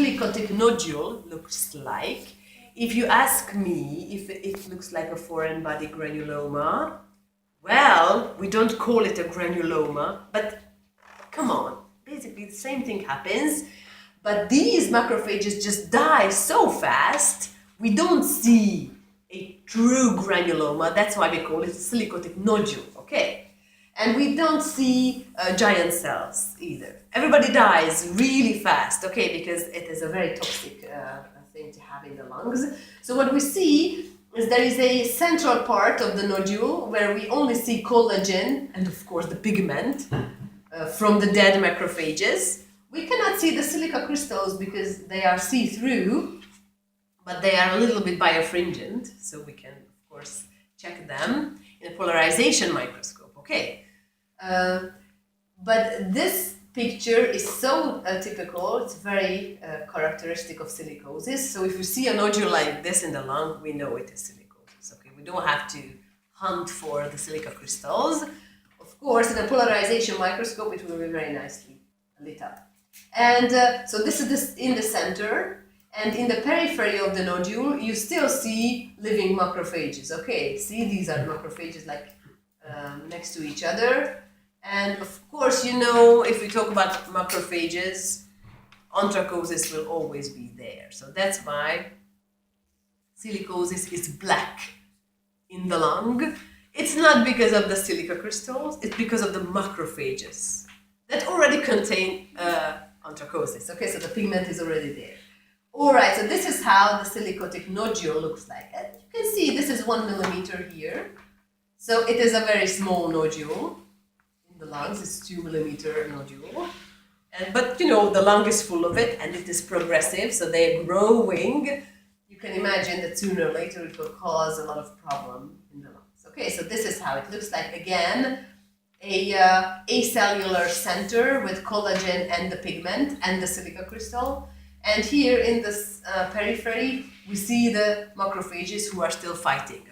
Silicotic nodule looks like. If you ask me if it looks like a foreign body granuloma, well, we don't call it a granuloma, but come on, basically the same thing happens, but these macrophages just die so fast, we don't see a true granuloma. That's why we call it a silicotic nodule, okay? And we don't see giant cells either. Everybody dies really fast, okay, because it is a very toxic thing to have in the lungs. So what we see is there is a central part of the nodule where we only see collagen and of course the pigment from the dead macrophages. We cannot see the silica crystals because they are see-through, but they are a little bit birefringent, so we can of course check them in a polarization microscope, okay. But this picture is so typical, it's very characteristic of silicosis. So if you see a nodule like this in the lung, we know it is silicosis, okay? We don't have to hunt for the silica crystals. Of course, in a polarization microscope, it will be very nicely lit up. And so this is in the center, and in the periphery of the nodule, you still see living macrophages, okay? See, these are macrophages like next to each other. And of course, you know, if we talk about macrophages, anthracosis will always be there. So that's why silicosis is black in the lung. It's not because of the silica crystals, it's because of the macrophages that already contain anthracosis. Okay, so the pigment is already there. Alright, so this is how the silicotic nodule looks like. And you can see this is 1 millimeter here. So it is a very small nodule. The lungs is 2 millimeter nodule, but you know the lung is full of it and it is progressive, so they are growing. You can imagine that sooner or later it will cause a lot of problem in the lungs. Okay, so this is how it looks like. Again, a acellular center with collagen and the pigment and the silica crystal, and here in this periphery we see the macrophages who are still fighting. Okay?